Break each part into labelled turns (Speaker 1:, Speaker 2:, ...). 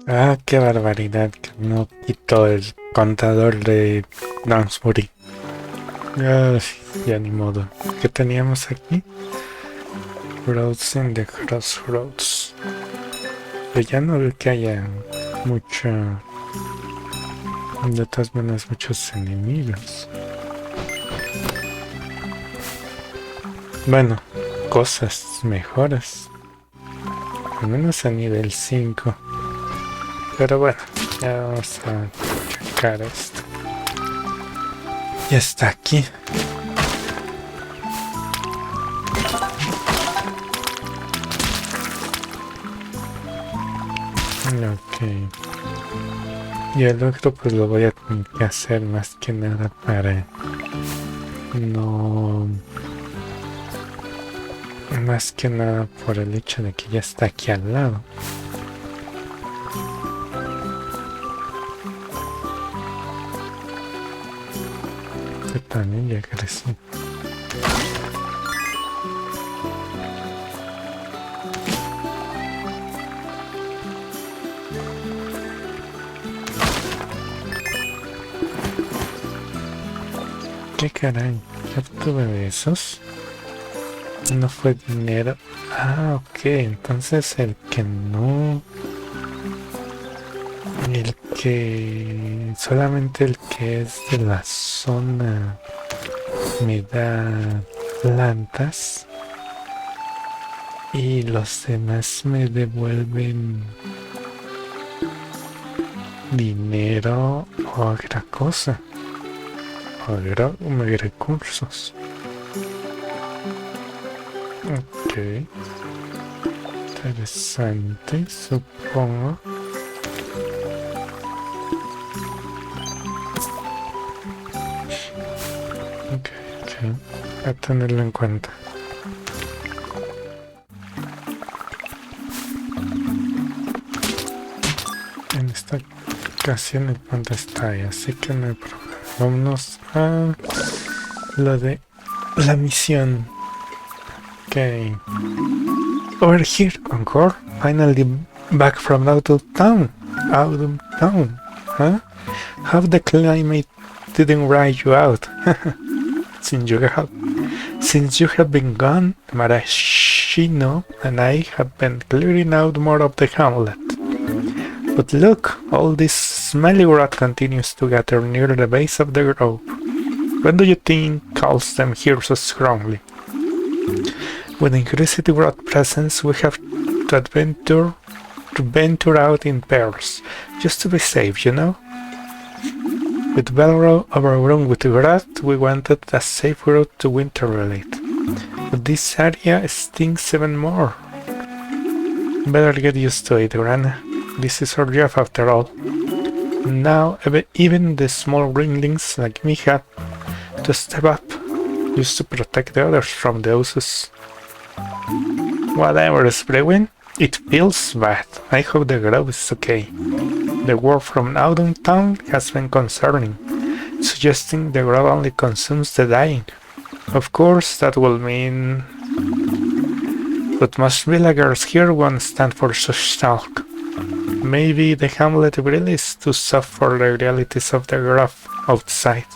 Speaker 1: Ah, qué barbaridad que no quito el contador de Downsbury. Ay, ya ni modo. ¿Qué teníamos aquí? Roads in the Crossroads. Pero ya no veo que haya mucho. De todas maneras, muchos enemigos. Bueno, cosas mejoras. Al menos a nivel 5. Pero bueno, ya vamos a checar esto. Ya está aquí. Ok. Y el otro pues lo voy a tener que hacer más que nada para no... Más que nada por el hecho de que ya está aquí al lado. Yo también ya crecí. ¿Qué caray? ¿Ya obtuve de esos? No fue dinero. Ah, ok. Entonces el que no... El que... Solamente el que es de la zona me da plantas. Y los demás me devuelven dinero o otra cosa. O recursos. Ok. Interesante, supongo. Ok. A tenerlo en cuenta. En esta ocasión el punto está ahí, así que no hay problema. Vámonos a lo de la misión. Okay. Over here, Concord. Finally back from out of town. Huh? How the climate didn't ride you out. Since you have been gone, Maraschino and I have been clearing out more of the hamlet. But look, all this smelly rot continues to gather near the base of the grove. What do you think calls them here so strongly? With increased rot presence, we have to venture out in pairs, just to be safe, you know? With Belro overrun with rot, we wanted a safe route to Winterrelate. But this area stinks even more. Better get used to it, Grana. This is our job after all. Now, even the small ringlings like me have to step up, just to protect the others from the oases. Whatever is brewing, it feels bad. I hope the grove is okay. The word from Audun town has been concerning, suggesting the grove only consumes the dying. Of course, that will mean... But most villagers here won't stand for such talk. Maybe the hamlet really is too soft for the realities of the grove outside.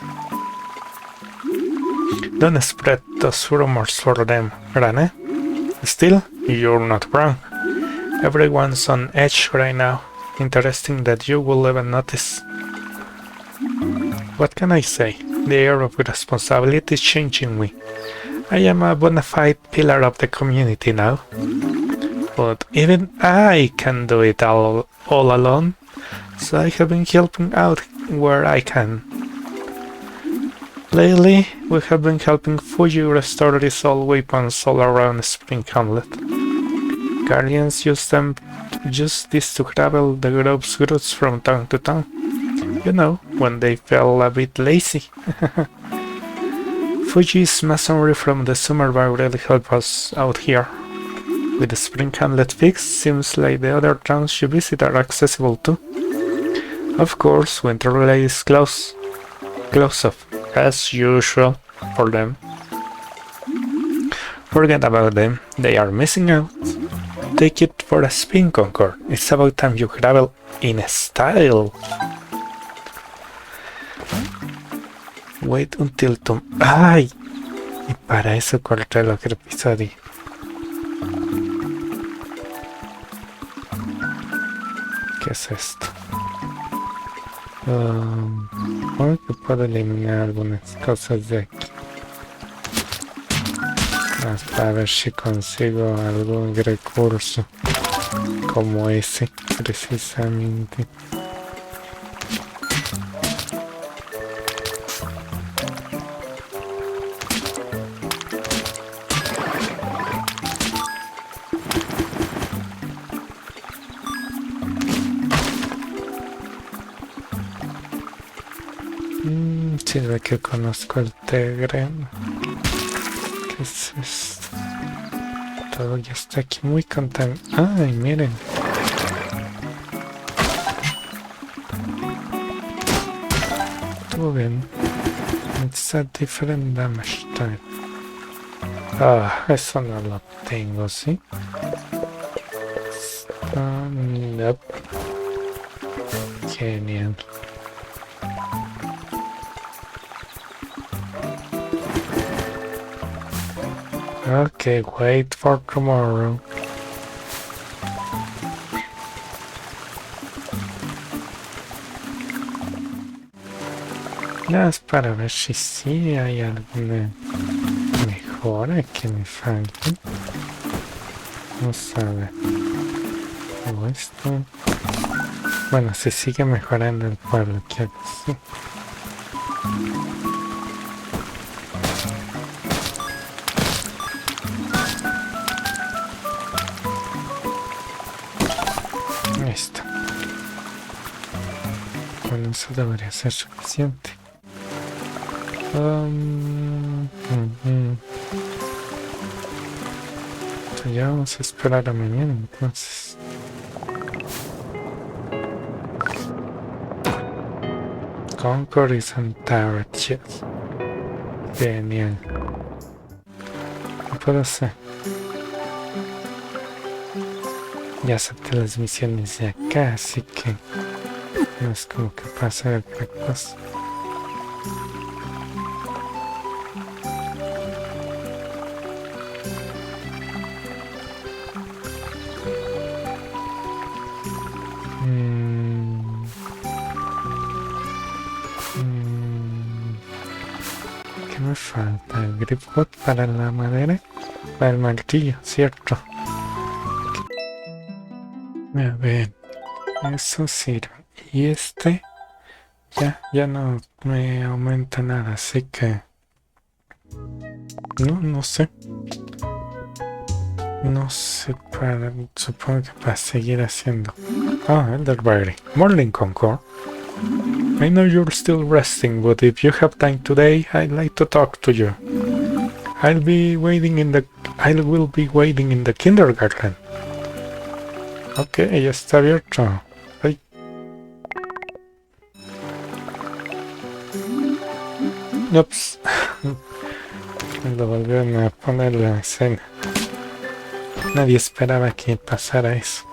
Speaker 1: Don't spread those rumors for them, Rane. Still, you're not wrong. Everyone's on edge right now. Interesting that you will even notice. What can I say? The air of responsibility is changing me. I am a bona fide pillar of the community now. But even I can't do it all alone, so I have been helping out where I can. Lately, we have been helping Fuji restore these old weapons all around Spring Hamlet. Guardians use this to travel the grove's roots from town to town. You know, when they felt a bit lazy. Fuji's masonry from the summer bar really helped us out here. With the Spring Hamlet fixed, seems like the other towns you visit are accessible too. Of course, Winterrelate is close off, as usual, for them. Forget about them, they are missing out. take it for a spin, Concord. It's about time you travel in style. Wait until ¡ay! Y para eso corté el otro episodio. ¿Qué es esto? Supongo que puedo eliminar algunas cosas de aquí. Hasta ver si consigo algún recurso como ese, precisamente. Sirve que conozco el terreno. ¿Qué es esto? Todo ya está aquí muy contaminado. ¡Ay, miren! Estuvo bien. It's a different damage type. Ah, eso no lo tengo, ¿sí? Nope. Genial. Okay, wait for tomorrow. Ya es para ver si sí hay alguna mejora que me falte. Vamos a ver. O esto. Bueno, se sigue mejorando el pueblo, quiero decir. Listo. Bueno, eso debería ser suficiente. Ya vamos a esperar a mañana, entonces. Concord y Santa Chess. Genial. ¿Qué puedo hacer? Ya acepté las misiones de acá, así que no es como que pasa otra cosa. ¿Qué me falta? El gripwood para la madera, para el martillo, ¿cierto? A ver, eso sirve. Y este ya no me aumenta nada, así que no sé. No sé supongo que para seguir haciendo. Elderberry. Morning, Concord. I know you're still resting, but if you have time today, I'd like to talk to you. I will be waiting in the kindergarten. Ok, ya está abierto. Ay. Ups. Lo volvieron a poner la escena. Nadie esperaba que pasara eso.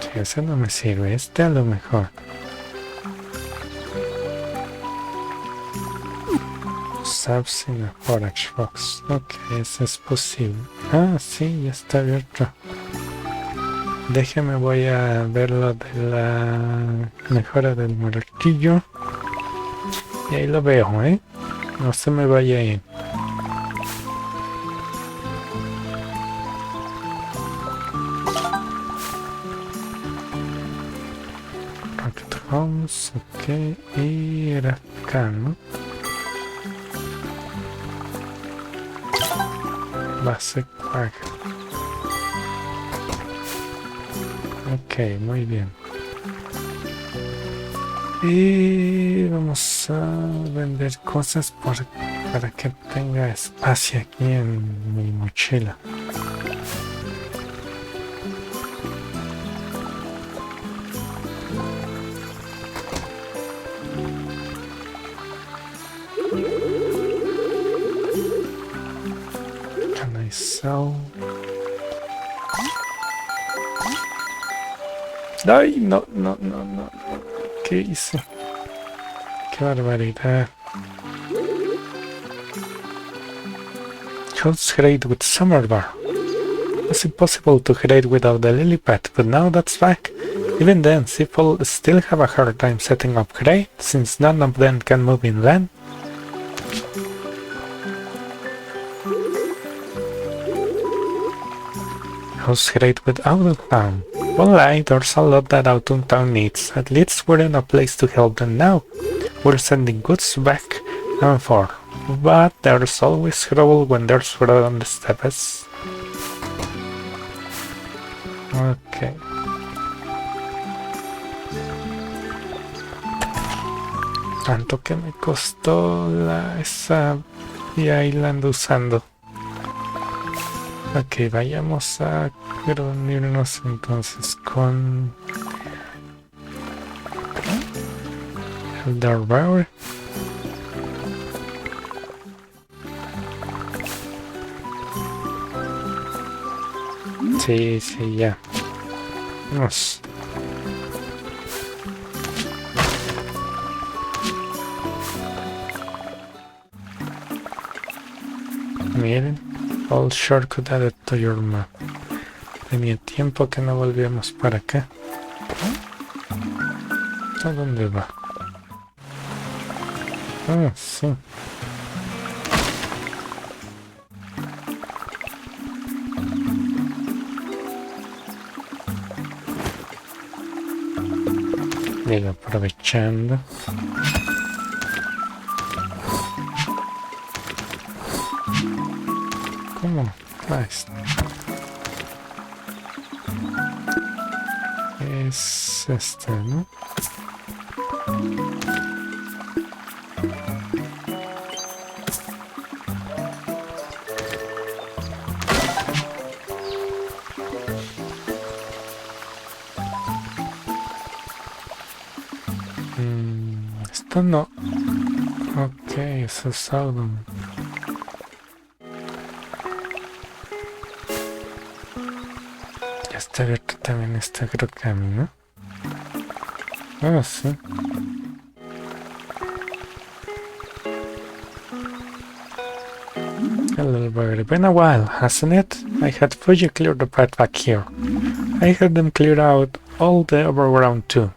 Speaker 1: Sí, ese no me sirve. Este a lo mejor. Subs in a forage box. Ok, eso es posible. Ah, sí, ya está abierto. Déjeme, voy a ver lo de la mejora del martillo. Y ahí lo veo, ¿eh? No se me vaya a ir. Vamos, ok, y era acá, ¿no? Base cuaja. Ok, muy bien. Y vamos a vender cosas para que tenga espacio aquí en mi mochila. so... ¡Ay! No, no, no, no, no. ¿Qué hice? ¡Qué barbaridad! Just grade with summer bar. It's impossible to grade without the lily pad, but now that's back. Even then, people still have a hard time setting up grade, since none of them can move in van. How's grade with Autumn Town? Well, there's a lot that Autumn Town needs. At least we're in a place to help them now. We're sending goods back and forth. But there's always trouble when there's fraud on the steppes. Okay. Tanto que me costó esa island usando. Ok, vayamos a reunirnos entonces con el Darbar. Sí, sí, ya. Vamos. Miren, all shortcut added to your map. Tenía tiempo que no volvíamos para acá. ¿A dónde va? Ah, sí. Llega aprovechando. ¿Cómo? Ah, es este, ¿no? Esto no. Ok, eso es Autumn. Ya está abierto también este otro camino. Ah, sí. Hello, bird. Been a while, hasn't it? I had Fuji clear the path back here. I had them clear out all the overground too.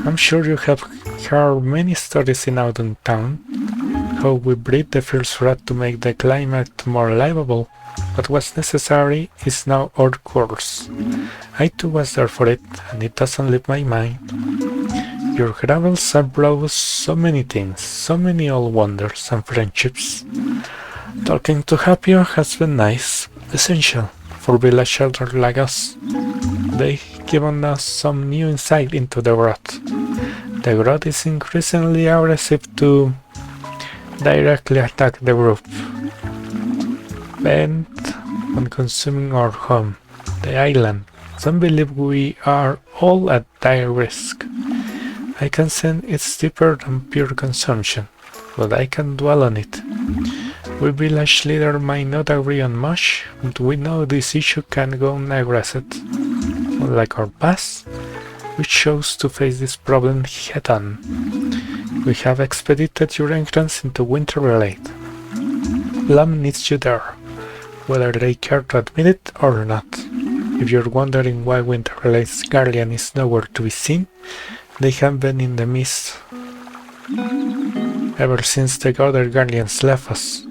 Speaker 1: I'm sure you have heard many stories in Autumn Town, how we breed the first rat to make the climate more livable. What was necessary is now our course. I too was there for it, and it doesn't leave my mind. Your gravels have brought so many things, so many old wonders and friendships. Talking to Happier has been nice, essential, for villagers like us. They've given us some new insight into the growth. The growth is increasingly aggressive to directly attack the group, bent on consuming our home, the island. Some believe we are all at dire risk. I can sense it's deeper than pure consumption, but I can dwell on it. We village leader might not agree on much, but we know this issue can go unaddressed. Unlike our past, we chose to face this problem head-on. We have expedited your entrance into Winter Glade. Plum needs you there, whether they care to admit it or not. If you're wondering why Winter Glade's guardian is nowhere to be seen, they have been in the mist ever since the other guardians left us.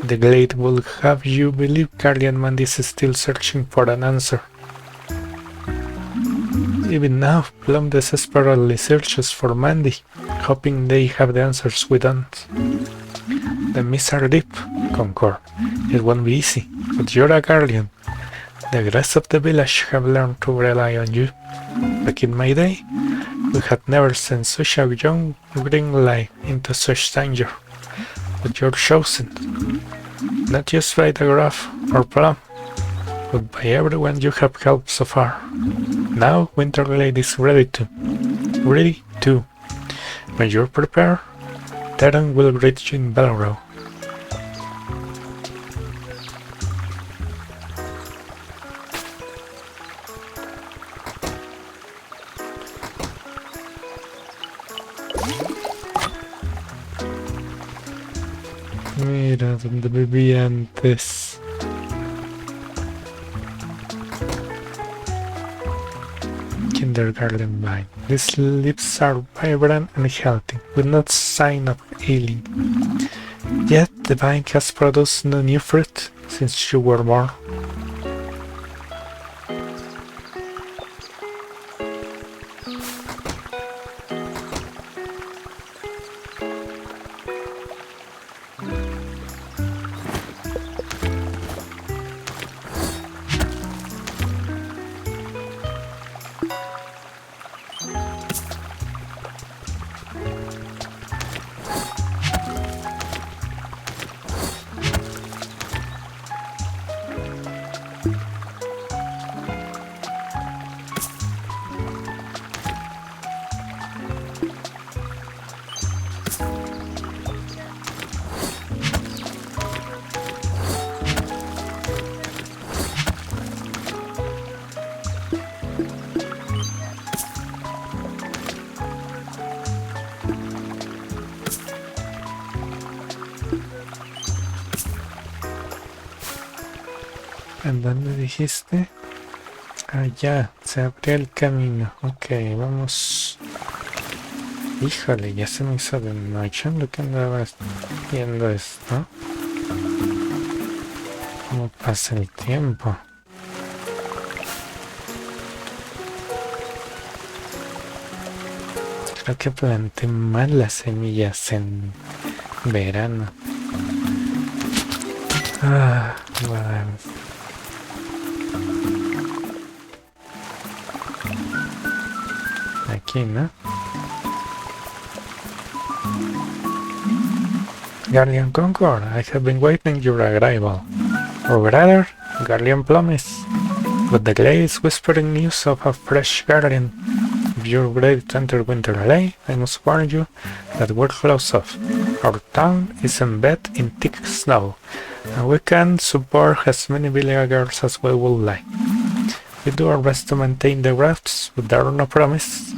Speaker 1: The Glade will have you believe Guardian Man is still searching for an answer. Even now, Plum desperately searches for Mandy, hoping they have the answers we don't. The mists are deep, Concord. It won't be easy, but you're a guardian. The rest of the village have learned to rely on you. Back in my day, we had never sent such a young green light into such danger. But you're chosen, not just by the Graph or Plum, but by everyone you have helped so far. Now Winter Glade is ready to. When you're prepared, Terran will greet you in Belrow. Mira donde vivía antes. Kindergarten vine. These leaves are vibrant and healthy, with no sign of ailing. Yet the vine has produced no new fruit since you were born. ¿En dónde dijiste? Allá, se abrió el camino. Ok, vamos. Híjole, ya se me hizo de noche lo que andaba viendo esto. ¿Cómo pasa el tiempo? Creo que planté mal las semillas en verano. Bueno. Aquí, ¿no? Guardian Concord, I have been waiting your arrival. Or rather, Guardian Promise. But the Glade is whispering news of a fresh guardian. If you're ready to enter Winter Alley, I must warn you that we're close off. Our town is embedded in thick snow, and we can't support as many villagers as we would like. We do our best to maintain the routes, but there are no promises.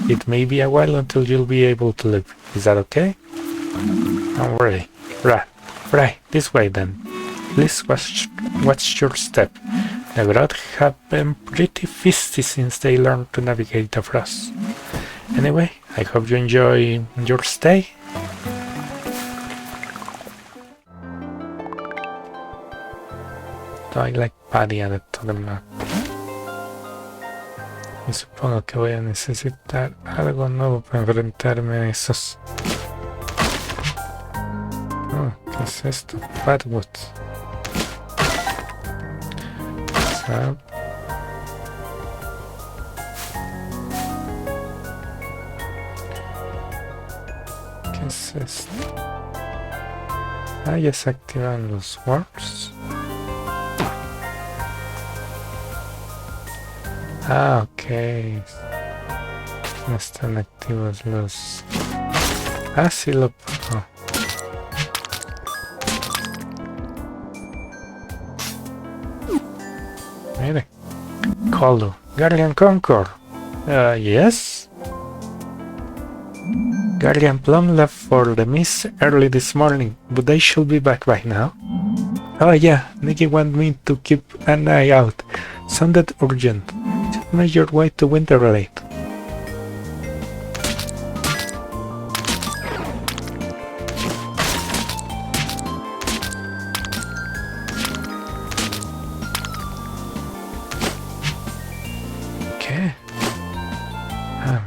Speaker 1: It may be a while until you'll be able to leave. Is that okay? I'm ready. Right, this way then. Please watch your step. The Glade have been pretty feisty since they learned to navigate the frost. Anyway, I hope you enjoy your stay. I like Paddy added to the map. Y supongo que voy a necesitar algo nuevo para enfrentarme a esos. ¿Qué es esto? Fatwood. ¿Qué es esto? Ya se activan los warps. Ok. No están activos los... sí lo puedo. Mire. Colo. Guardian Concord. Yes? Guardian Plum left for the mist early this morning, but they should be back by now. Oh yeah, Nikki want me to keep an eye out. Sounded urgent. Just make your way to Winter Glade. ¿Qué?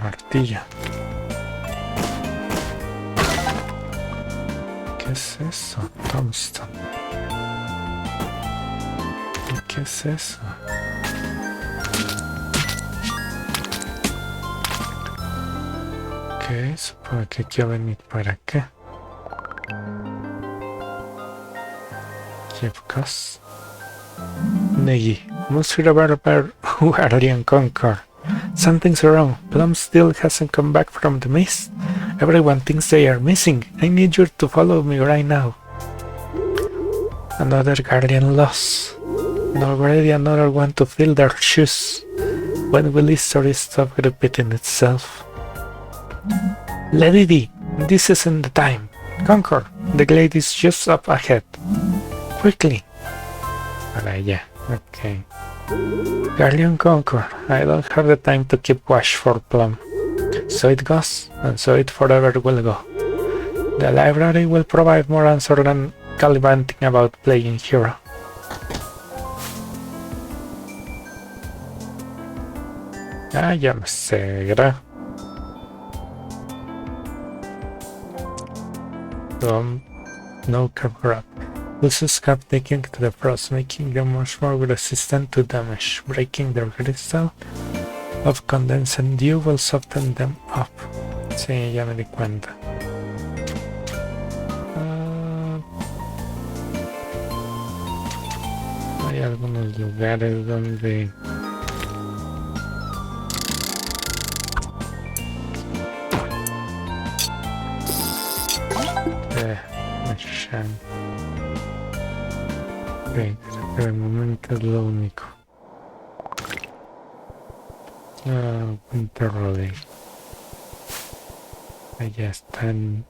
Speaker 1: Martillo. ¿Qué es eso? Tombstone. ¿Y qué es eso? Ok, supongo que quiero venir para acá. Chipcos. Negi, must hear about Guardian Concord. Something's wrong. Plum still hasn't come back from the mist. Everyone thinks they are missing. I need you to follow me right now. Another guardian loss. And already another one to fill their shoes. When will history stop repeating itself? Let it be. This isn't the time. Conquer! The Glade is just up ahead. Quickly! Para allá. Okay. Guardian Conquer. I don't have the time to keep watch for Plum. So it goes, and so it forever will go. The library will provide more answer than gallivanting about playing hero. Ah, ya me sé, ¿verdad? No cover up. Pulses have taken to the frost, making them much more resistant to damage. Breaking their crystal of condensed dew will soften them up. Sí, ya me di cuenta. Hay algunos lugares donde ok, creo que de momento es lo único. Winter Relay. Allá están.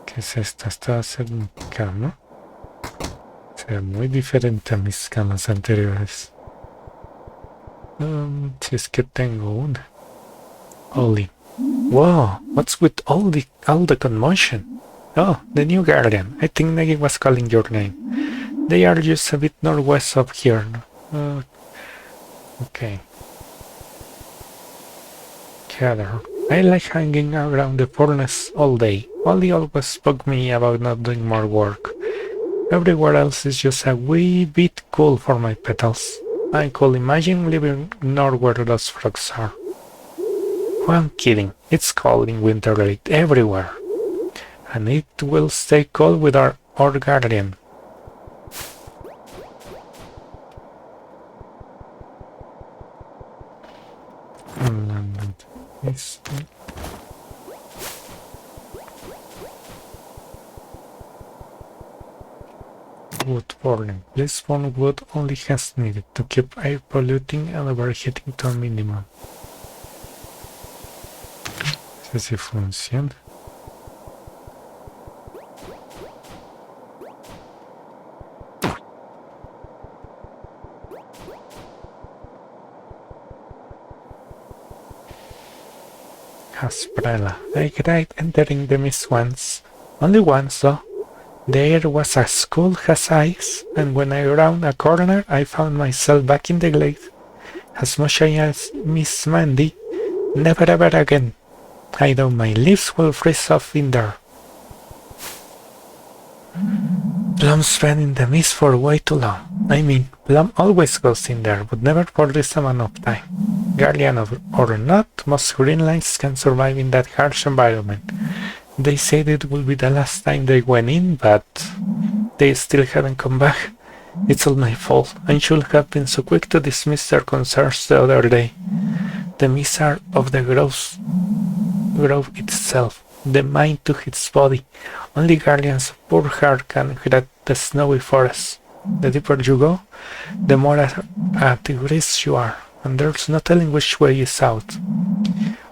Speaker 1: ¿Qué es esto? Esto va a ser mi cama. Se ve muy diferente a mis camas anteriores. Si es que tengo una. Ollie. Whoa, what's with all the commotion? Oh, the new guardian. I think Negi was calling your name. They are just a bit northwest of here. Okay. Gather. I like hanging around the furnace all day. Ollie always bugged me about not doing more work. Everywhere else is just a wee bit cool for my petals. I could imagine living north where those frogs are. Oh, I'm kidding. It's cold in winter Glade everywhere. And it will stay cold with our guardian. Wood burning. This burn wood only has needed to keep air polluting and overheating to a minimum. No sé si funciona. Asprella. I tried entering the mist once. Only once though. The air was as cool as ice, and when I round a corner I found myself back in the glade. As much as Miss Mandy, never ever again. I know my leaves will freeze off in there. Plum's been in the mist for way too long. I mean, Plum always goes in there, but never for this amount of time. Guardian or not, most green lines can survive in that harsh environment. They said it will be the last time they went in, but they still haven't come back. It's all my fault. I should have been so quick to dismiss their concerns the other day. The misery of the grove itself. The mind took its body. Only guardians of poor heart can grant the snowy forest. The deeper you go, the more at risk you are, and there's no telling which way is out.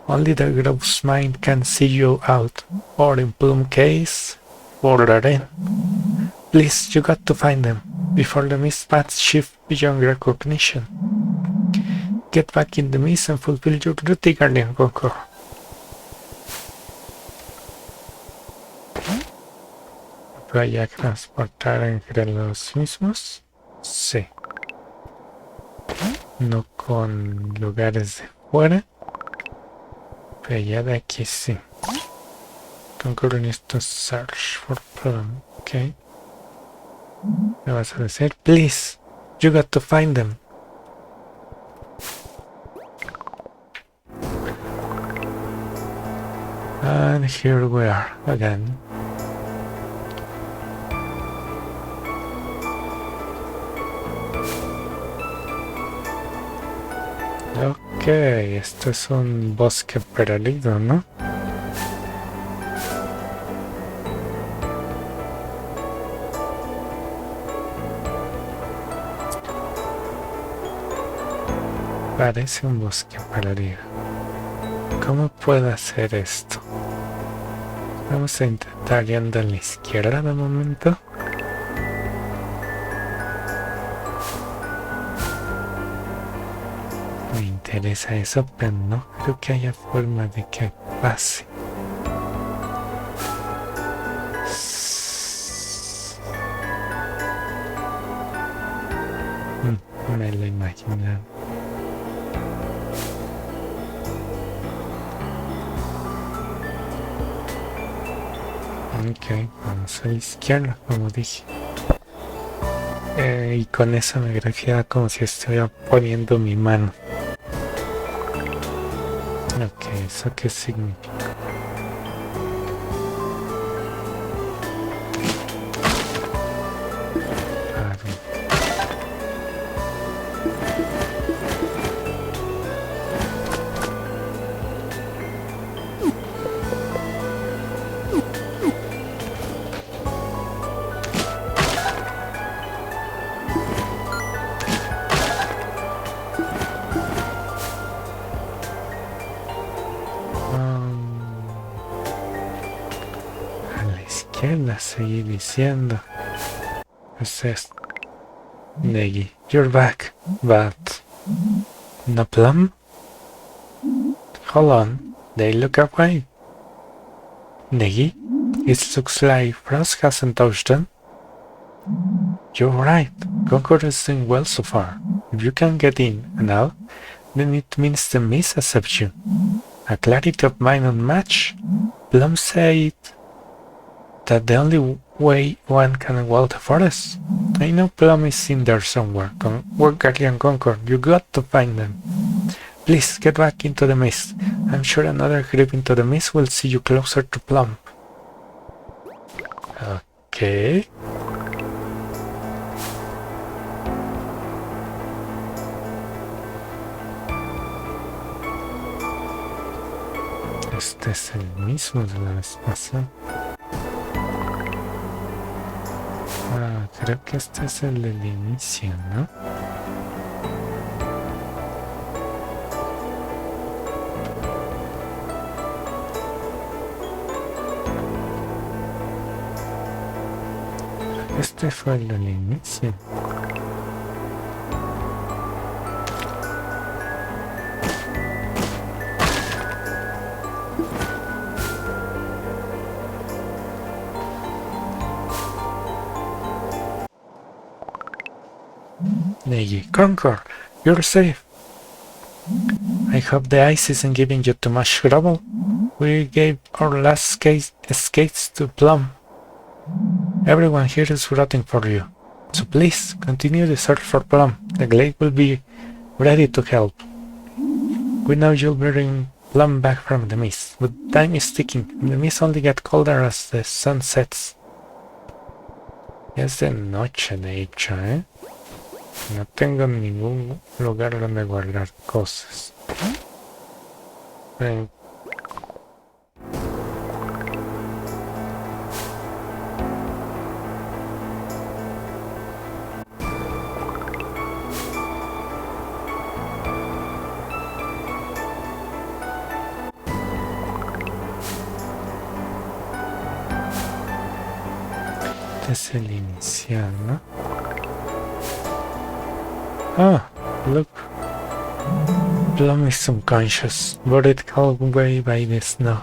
Speaker 1: Only the grove's mind can see you out, or in Plum case, further in. Please, you got to find them, before the mist paths shift beyond recognition. Get back in the mist and fulfill your duty, Guardian Conqueror. ¿Voy a transportar entre los mismos? Sí. No con lugares de fuera. Pero ya de aquí sí. Conquer needs to search for Plum. Ok. ¿Me vas a decir? Please, you got to find them. And here we are again. Ok, esto es un bosque perdido, ¿no? Parece un bosque perdido. ¿Cómo puedo hacer esto? Vamos a intentar yendo a la izquierda de momento. Me interesa eso, pero no creo que haya forma de que pase. Me lo imaginaba. Ok, vamos a la izquierda, como dije. Y con eso me grafiaba como si estuviera poniendo mi mano. Ok, ¿eso qué significa? A ver. A la izquierda seguí diciendo. Es esto. Neggy, you're back, but no plum? Hold on, they look away. Neggy, it looks like Frost hasn't touched them. You're right, Concord is doing well so far. If you can get in and out, then it means the miss accepts you. A clarity of mind unmatched. Plum said that the only way one can walk the forest. I know Plum is in there somewhere. Guardian Concord, you got to find them. Please, get back into the mist. I'm sure another creep into the mist will see you closer to Plum. Okay. Este es el mismo de la vez pasada. Creo que este es el del inicio, ¿no? Este fue el del inicio. Neggy, Concord, you're safe. I hope the ice isn't giving you too much trouble. We gave our last skates to Plum. Everyone here is rooting for you. So please, continue the search for Plum. The Glade will be ready to help. We know you'll bring Plum back from the mist, but time is ticking, and the mist only gets colder as the sun sets. Es de noche, de hecho, ¿eh? No tengo ningún lugar donde guardar cosas. Este es el inicial, ¿no? Ah, look. Plum is unconscious, buried halfway by the snow.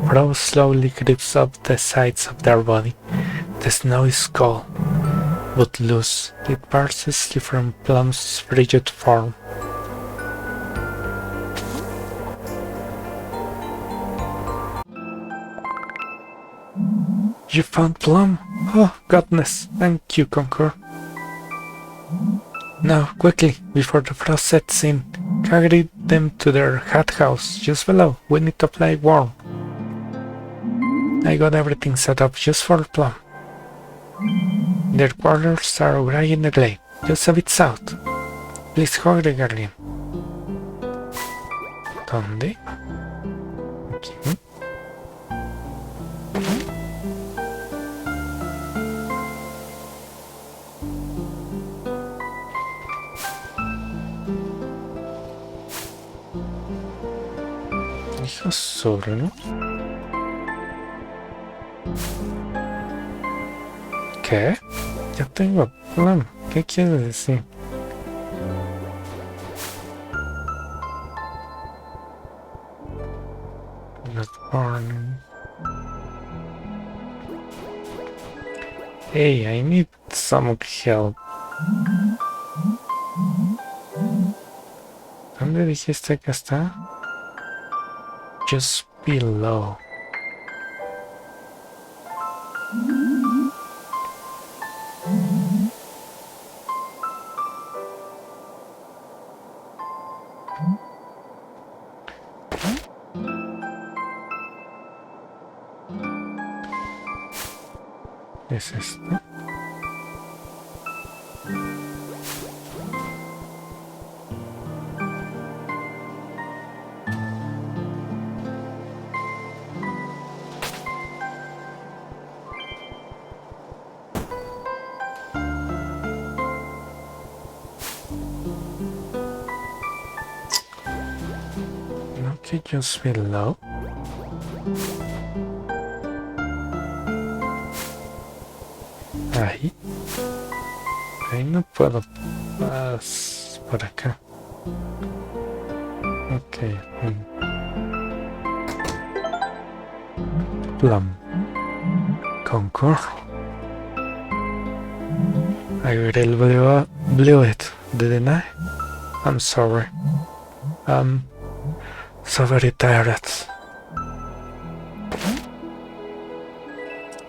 Speaker 1: Frost slowly creeps up the sides of their body. The snow is cold, but loose. It parts from Plum's frigid form. You found Plum? Oh, goodness, thank you, Concord. Now, quickly, before the frost sets in, carry them to their hut house just below. We need to play warm. I got everything set up just for Plum. Their quarters are right in the glade, just a bit south. Please hurry, Guardian. ¿Dónde? Aquí. Eso solo, ¿no? ¿Qué? Ya tengo plan. ¿Qué quiere decir? Not burning. Hey, I need some help. ¿Dónde dijiste que está? Just below. ¿Es esto? No, que just below. Ahí. Ahí no puedo pasar por acá. Ok. Plum. Concord. I really blew it, didn't I? I'm sorry. I'm so very tired.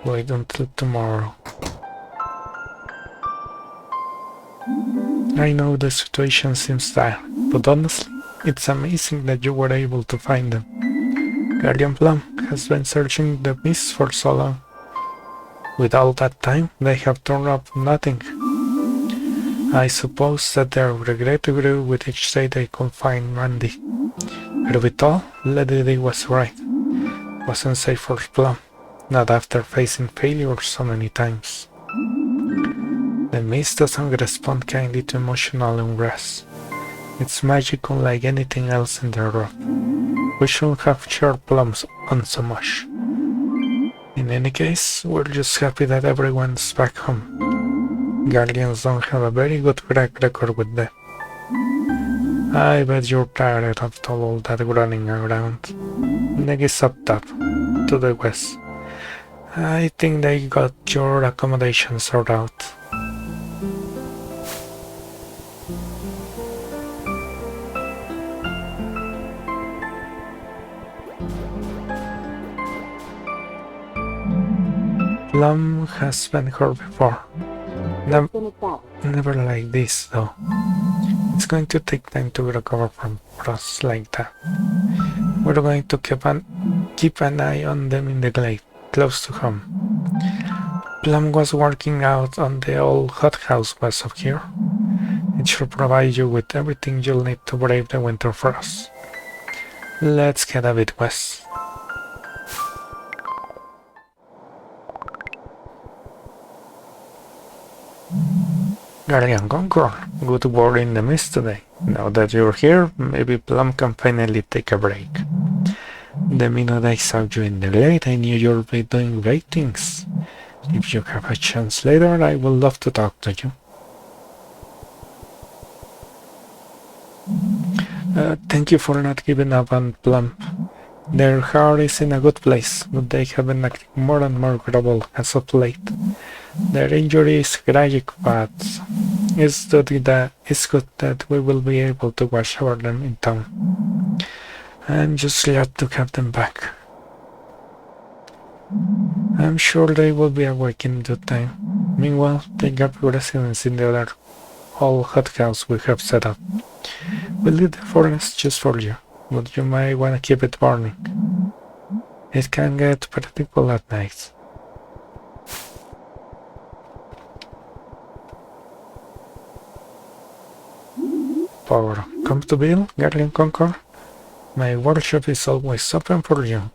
Speaker 1: Wait until tomorrow. I know the situation seems dire, but honestly, it's amazing that you were able to find them. Guardian Plum has been searching the mist for so long. With all that time, they have turned up nothing. I suppose that their regret grew with each day they could find Mandy. But with all, Lady was right. Wasn't safe for Plum, not after facing failure so many times. The mist doesn't respond kindly to emotional unrest. It's magical like anything else in the road. We shouldn't have shared Plums on so much. In any case, we're just happy that everyone's back home. Guardians don't have a very good track record with that. I bet you're tired of all that running around. Neg is up top, to the west. I think they got your accommodation sorted out. Plum has been hurt before. Never like this, though. It's going to take time to recover from frost like that. We're going to keep an eye on them in the Glade, close to home. Plum was working out on the old hothouse west of here. It should provide you with everything you'll need to brave the winter frost. Let's get a bit west. Guardian Concord, good work in the mist today. Now that you're here, maybe Plum can finally take a break. The minute I saw you in the Glade, I knew you'd be doing great things. If you have a chance later, I would love to talk to you. Thank you for not giving up on Plum. Their heart is in a good place, but they have been acting more and more trouble as of late. Their injury is tragic, but it's good that we will be able to watch over them in town. I'm just glad to have them back. I'm sure they will be awake in due time. Meanwhile, they got residence in the other old hothouse we have set up. We lit the furnace just for you, but you might want to keep it burning. It can get pretty cool at night. Power come to Bill, Guardian Concord. My workshop is always open for you.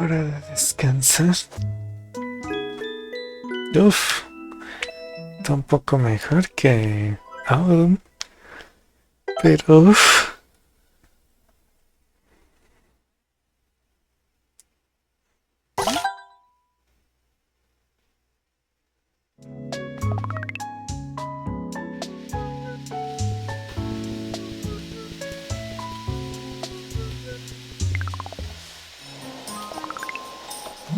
Speaker 1: Hora de descansar. Uf, está un poco mejor que Autumn, pero uf.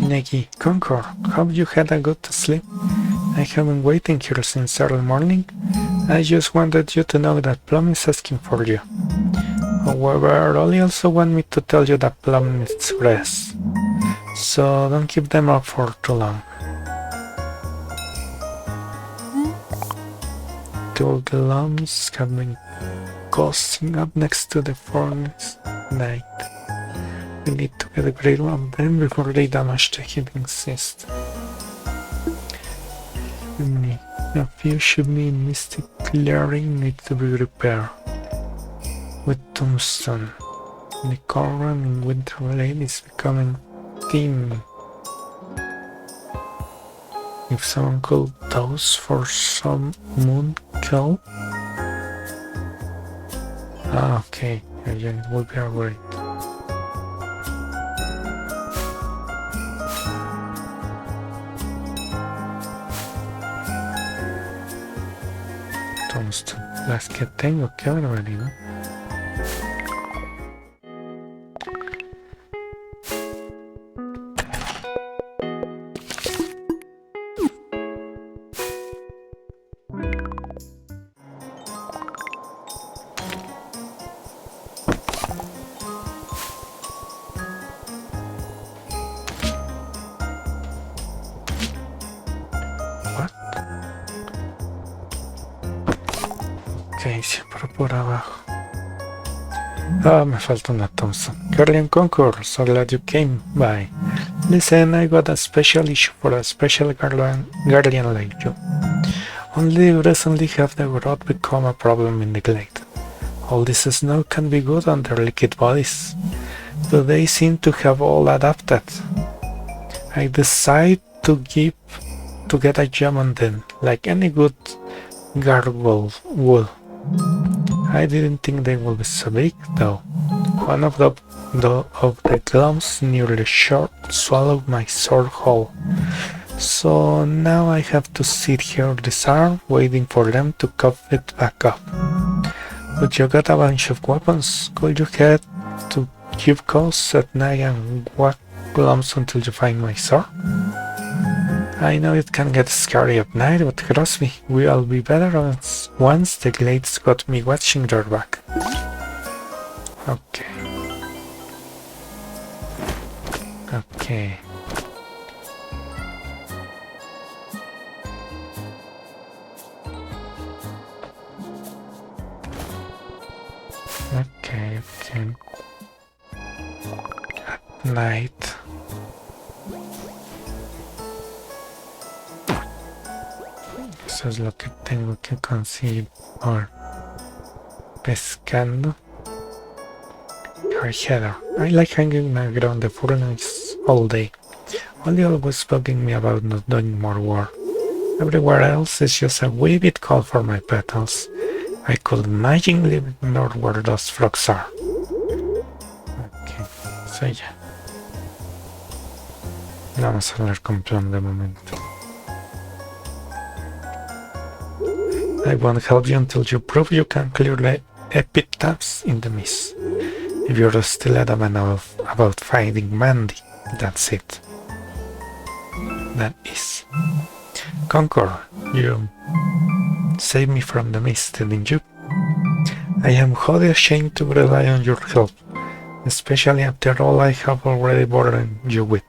Speaker 1: Negi, Concord, hope you had a good sleep. I have been waiting here since early morning. I just wanted you to know that Plum is asking for you. However, Ollie also want me to tell you that Plum needs rest. So don't keep them up for too long. Two glums have been coasting up next to the furnace night. We need to get a grade on them before they damage the heating system. A few shimmy mystic clearing need to be repaired. With tombstone, the current in winter Glade is becoming thin. If someone could toast for some moon kill. Okay, yeah, it would be great. Las que tengo que haber venido. Ok, siempre por abajo. Me falta una Thompson. Guardian Concord, so glad you came by. Listen, I got a special issue for a special guardian like you. Only recently have the growth become a problem in the Glade. All this snow can be good on their liquid bodies, but they seem to have all adapted. I decide to get a job on them, like any good gargoyle would. I didn't think they would be so big, though. One of the glums nearly swallowed my sword whole. So now I have to sit here disarmed, waiting for them to cough it back up. But you got a bunch of weapons. Could you head to keep calls at night and whack glums until you find my sword? I know it can get scary at night, but trust me, we'll be better once the Glade's got me watching their back. Okay. Okay. Okay, okay. At night. Eso es lo que tengo que conseguir por pescando. Her header. I like hanging around the furnace all day. Only always bugging me about not doing more work. Everywhere else is just a wee bit cold for my petals. I could imagine living north where those frogs are. Ok, so ya. Vamos a hablar con plan de momento. I won't help you until you prove you can clear the epitaphs in the mist. If you're still adamant about finding Mandy, that's it. That is. Concord, you saved me from the mist, didn't you? I am wholly ashamed to rely on your help, especially after all I have already burdened you with.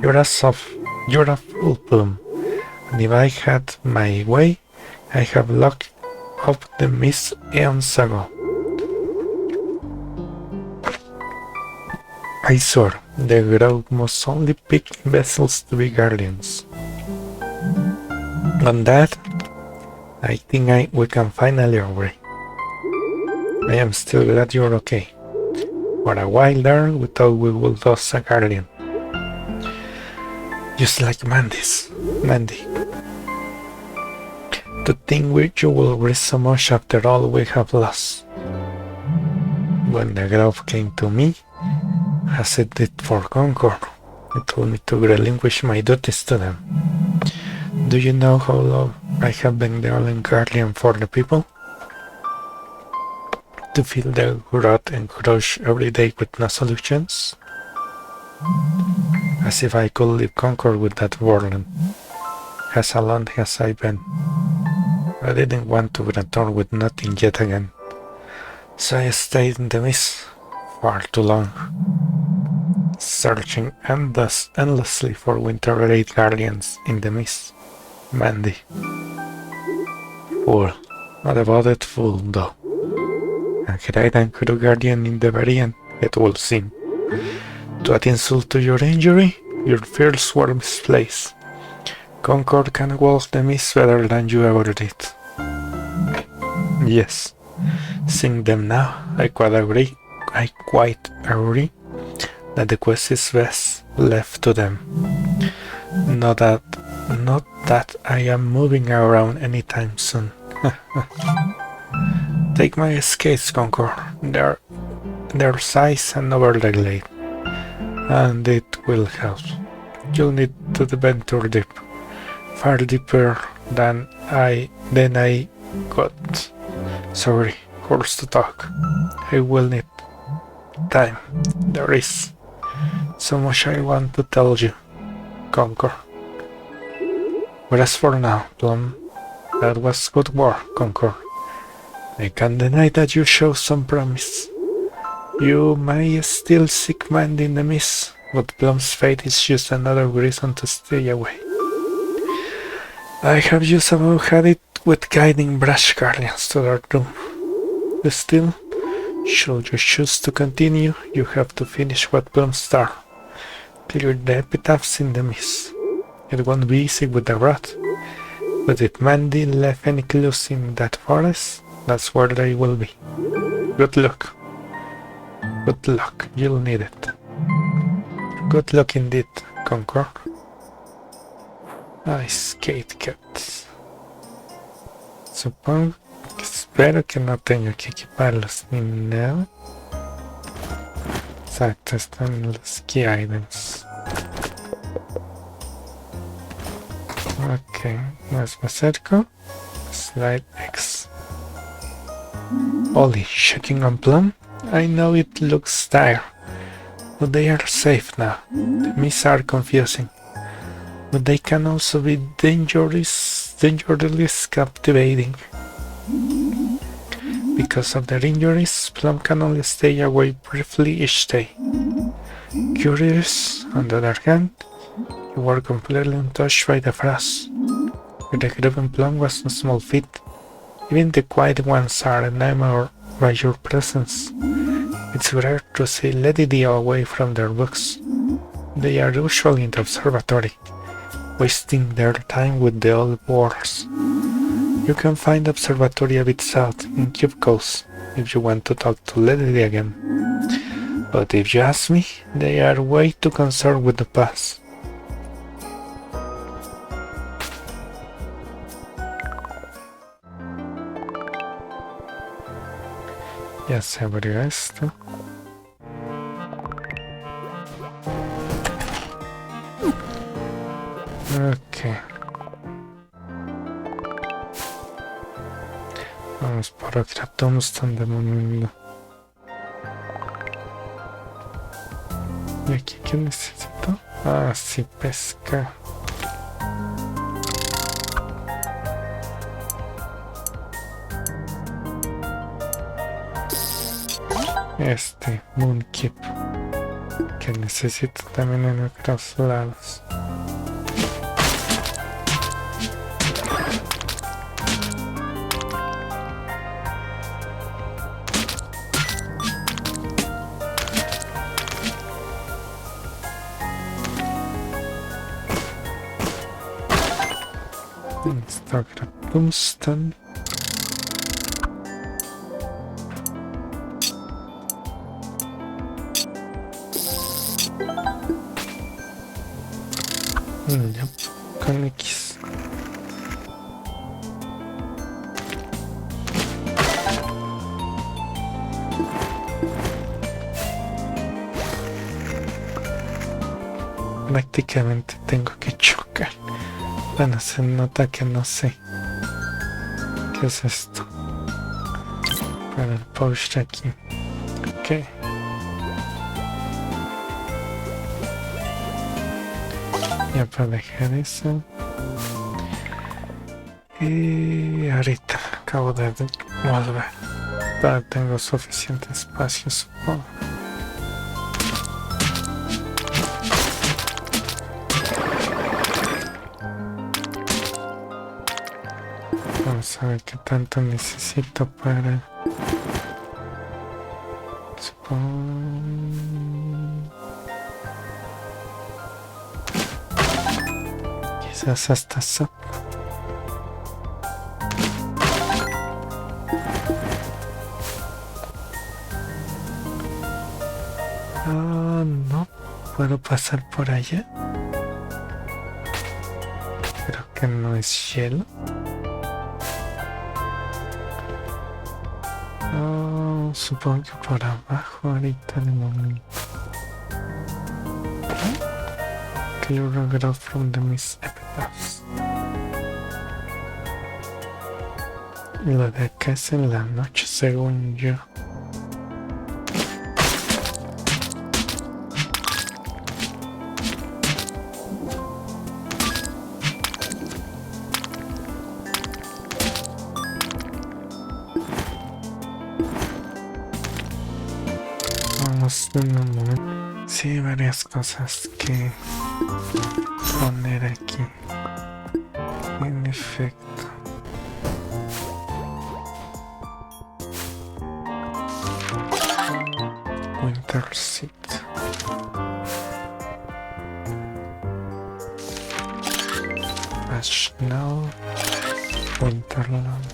Speaker 1: You're a fool, Plum. And if I had my way, I have locked up the mist eons ago. I swear, the Grove must only pick vessels to be guardians. On that, I think we can finally agree. I am still glad you're okay. For a while there, we thought we would lose a guardian. Just like Mandy. To think you will risk so much after all we have lost. When the glove came to me, as it did for Concord, it told me to relinquish my duties to them. Do you know how long I have been the only guardian for the people? To feel the wrath and crush every day with no solutions? As if I could leave Concord with that burden, as alone as I've been. I didn't want to return with nothing yet again, so I stayed in the mist far too long, searching endlessly for winter-related guardians in the mist. Mandy. Fool. Not a devoted fool, though. A great and true guardian in the very end, it will seem. To add insult to your injury, your fears were misplaced. Concord can walk the mist better than you ever did. Yes, seeing them now, I quite agree that the quest is best left to them. Not that I am moving around anytime soon. Take my skates, Concord. Their size and over the glade, and it will help. You'll need to venture deep, far deeper than I got. Sorry, forced to talk. I will need time. There is so much I want to tell you, Concord. But as for now, Plum, that was good work, Concord. I can't deny that you show some promise. You may still seek Mandy in the mist, but Plum's fate is just another reason to stay away. I have just about had it with guiding brush guardians to their doom. Still, should you choose to continue, you have to finish what Plum started. Clear the epitaphs in the mist. It won't be easy with the rat, but if Mandy left any clues in that forest, that's where they will be. Good luck. Good luck, you'll need it. Good luck indeed, Concord. Ay, skate cats. Espero que no tenga que equiparlos ni nada. Exacto, están los key items. Ok, más me acerco. Slide X. Ollie, checking on Plum? I know it looks dire, but they are safe now. The mists are confusing, but they can also be dangerously captivating. Because of their injuries, Plum can only stay away briefly each day. Curious, on the other hand, you were completely untouched by the frost. With the grieving Plum was no small feat. Even the quiet ones are enamored by your presence. It's rare to see Lady away from their books. They are usually in the observatory, wasting their time with the old wars. You can find the observatory a bit south, in cubicles, if you want to talk to Lady again. But if you ask me, they are way too concerned with the past. Ya se abrió esto. Ok. Vamos por otra tombstone de momento. ¿Y aquí qué necesito? Ah, sí, pesca. Este Moonkip que necesito también en otros lados. Está otra tombstone. Ya, con X. Prácticamente tengo que chocar. Bueno, se nota que no sé. ¿Qué es esto? Para el post aquí. Ok. Ya para dejar eso. Y ahorita acabo de volver. Ya tengo suficiente espacio, supongo. Vamos a ver qué tanto necesito para... Quizás hasta eso. No puedo pasar por allá. Creo que no es hielo. Supongo que por abajo ahorita de momento. Clear a graph from the mist epitaphs. Y lo de acá es en la noche, según yo. Vamos en un momento. Sí, hay varias cosas que poner aquí. En efecto. Winter Seat. Snow. Winterland.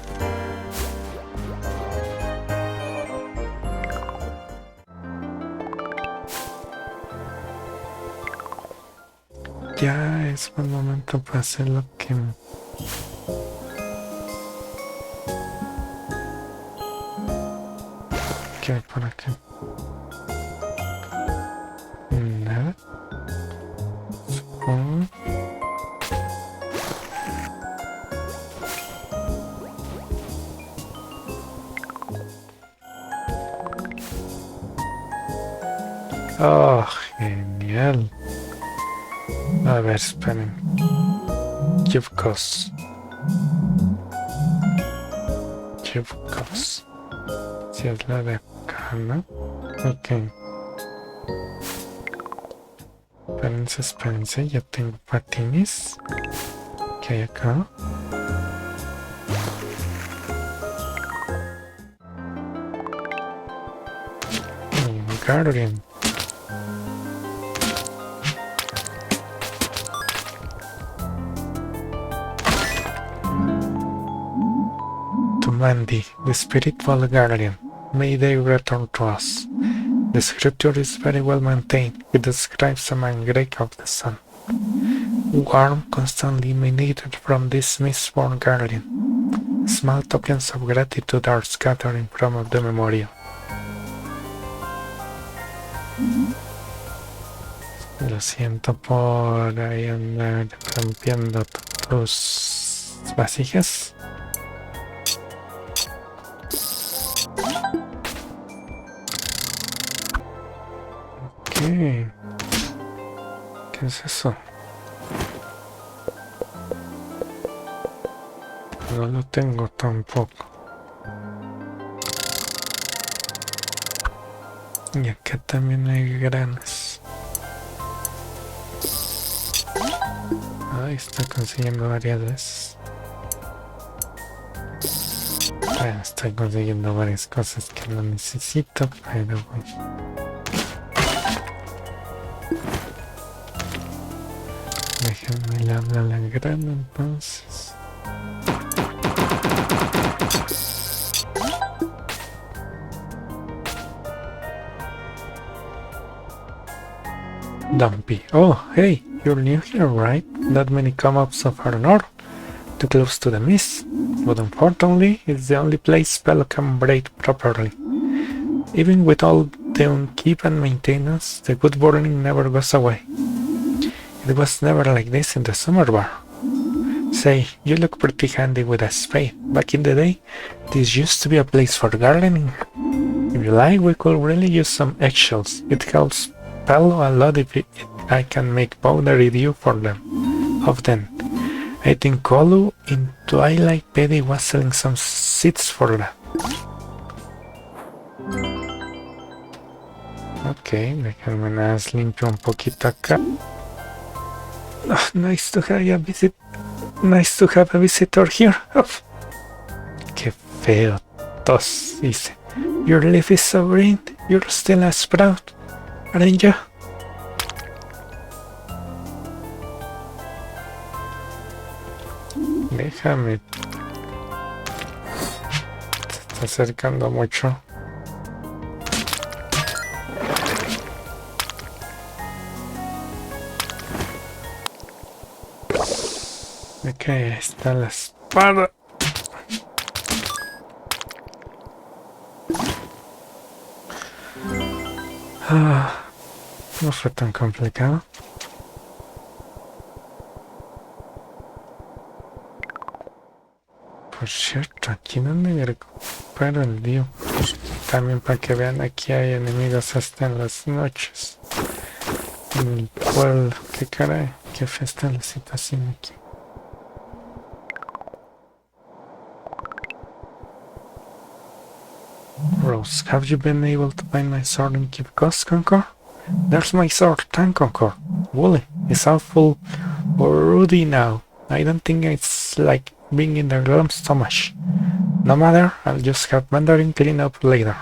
Speaker 1: Ya es buen momento para hacer lo que... ¿Qué hay por acá? Nada. Supongo. Oh, genial. A ver, esperen. Yuvkos. Si es la de acá, ¿no? Ok. Espérense, ya tengo patines. ¿Qué hay acá? Guardian. Mandy, the spiritual guardian. May they return to us. The scripture is very well maintained. It describes a man great of the sun. Warm, constantly emanated from this mistborn guardian. Small tokens of gratitude are scattered in front of the memorial. Lo siento por ahí andar rompiendo tus vasijas. ¿Qué es eso? No lo tengo tampoco. Y acá también hay granas. Ahí estoy consiguiendo varias veces. Bueno, estoy consiguiendo varias cosas que no necesito, pero bueno. Déjenme le hablar la grana entonces. Dumpy. Oh, hey, you're new here, right? that many come-ups of our north, too close to the mist, but unfortunately it's the only place spell can break properly. Even with all the upkeep and maintenance, the good burning never goes away. It was never like this in the summer bar. Say, you look pretty handy with a spade. Back in the day, this used to be a place for gardening. If you like, we could really use some eggshells. It helps Palo a lot if I can make powdery dew for them. Of them. I think Kolu in Twilight Petty was selling some seeds for that. Ok, déjame nada más limpio un poquito acá. Oh, nice to have a visitor here. Oh. Qué feo tos, dice. Your leaf is so green, you're still a sprout, aren't you? Déjame. Se está acercando mucho. Ok, ahí está la espada. No fue tan complicado. Por cierto, aquí donde me recupero el dio. También para que vean, aquí hay enemigos hasta en las noches. En el pueblo. Qué caray, qué fea está la situación aquí. Rose, have you been able to find my sword and keep Ghost Concord? There's my sword, Tank Concord. Wooly, it's awful ruddy now. I don't think it's like being in the realm so much. No matter, I'll just have Mandarin clean up later.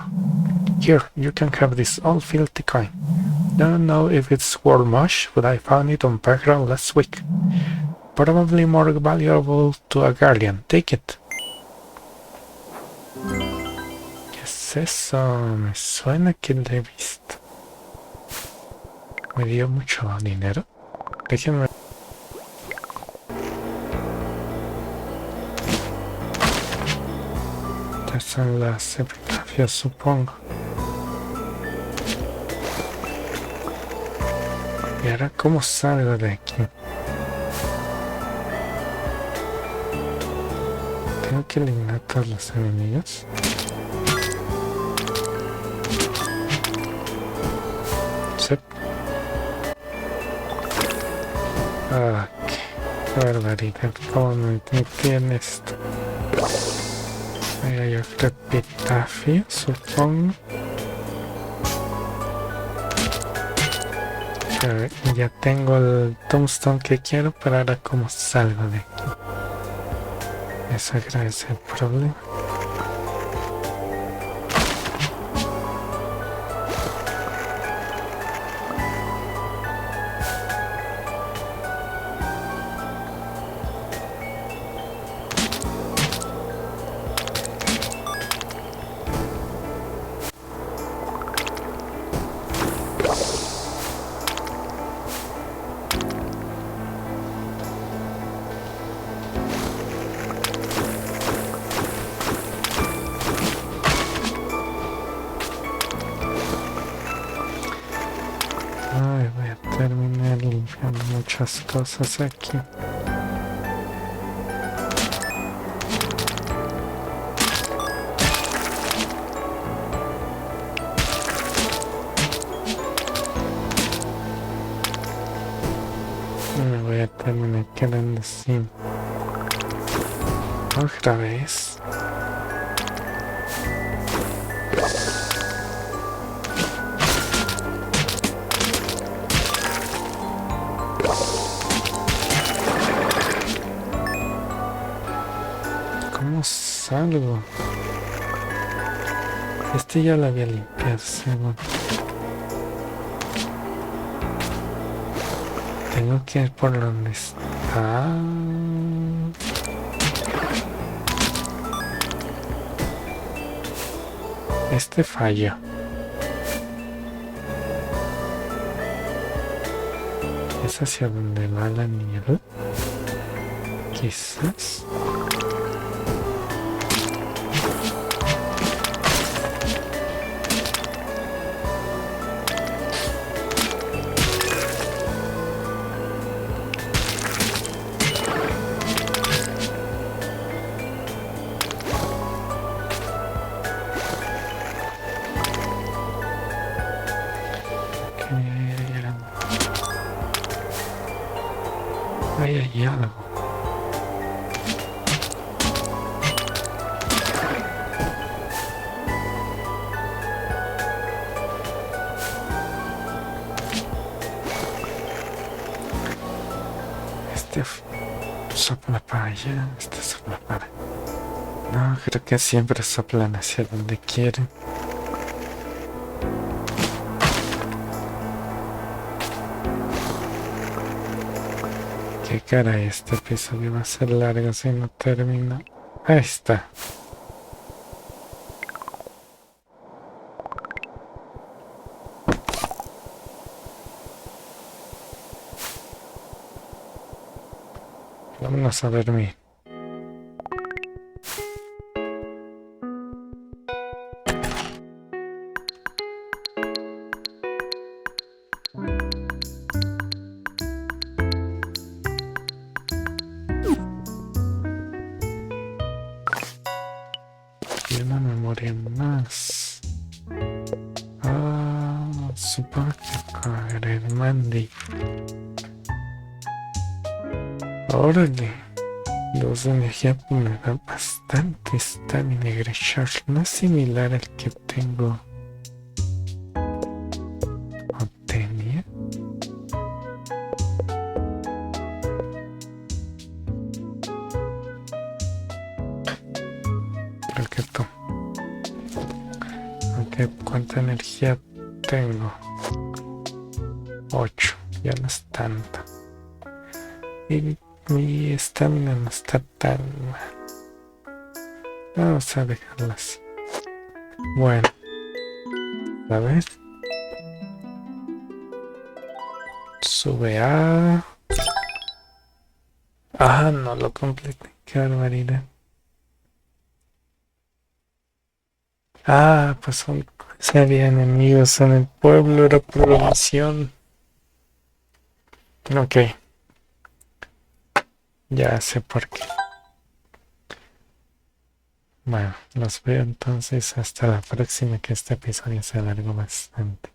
Speaker 1: Here, you can have this old filthy coin. Don't know if it's worth much, but I found it on background last week. Probably more valuable to a guardian. Take it. Eso, me suena que lo he visto. Me dio mucho dinero. Déjenme. Estas son las epitafias, supongo. ¿Y ahora cómo salgo de aquí? Tengo que eliminar a todos los enemigos. Ah, qué barbaridad, cómo me metí en esto. Ahí hay otro epitafio, supongo. Pero ya tengo el tombstone que quiero, pero ahora cómo salgo de aquí. Ese es el problema. Terminar limpiando muchas cosas aquí. Me voy a terminar quedando sin. Otra vez. Salgo. Este ya lo había limpiado, según. Tengo que ir por donde está. Este falló. Es hacia donde va la nieve. Quizás. Ahí hay algo. Este sopla para allá, este sopla para... No, creo que siempre soplan hacia donde quieren. Qué cara, este episodio va a ser largo si no termino. Ahí está. Vámonos a dormir. Y una memoria más. Supongo que cogeré el Mandy. Órale. 2 de energía me da bastante estamina y recharge. No es similar al que tengo. ¿O tenía? Creo que tú. Aunque ¿cuánta energía tengo? 8. Ya no es tanto. Y mi estamina no está tan mal. Vamos a dejarlo así. Bueno. A ver. Sube a... Ah, no lo completé. Qué barbaridad. Ah, pues había enemigos en el pueblo. Era programación. Ok. Ya sé por qué. Bueno, los veo entonces hasta la próxima, que este episodio se alargó bastante.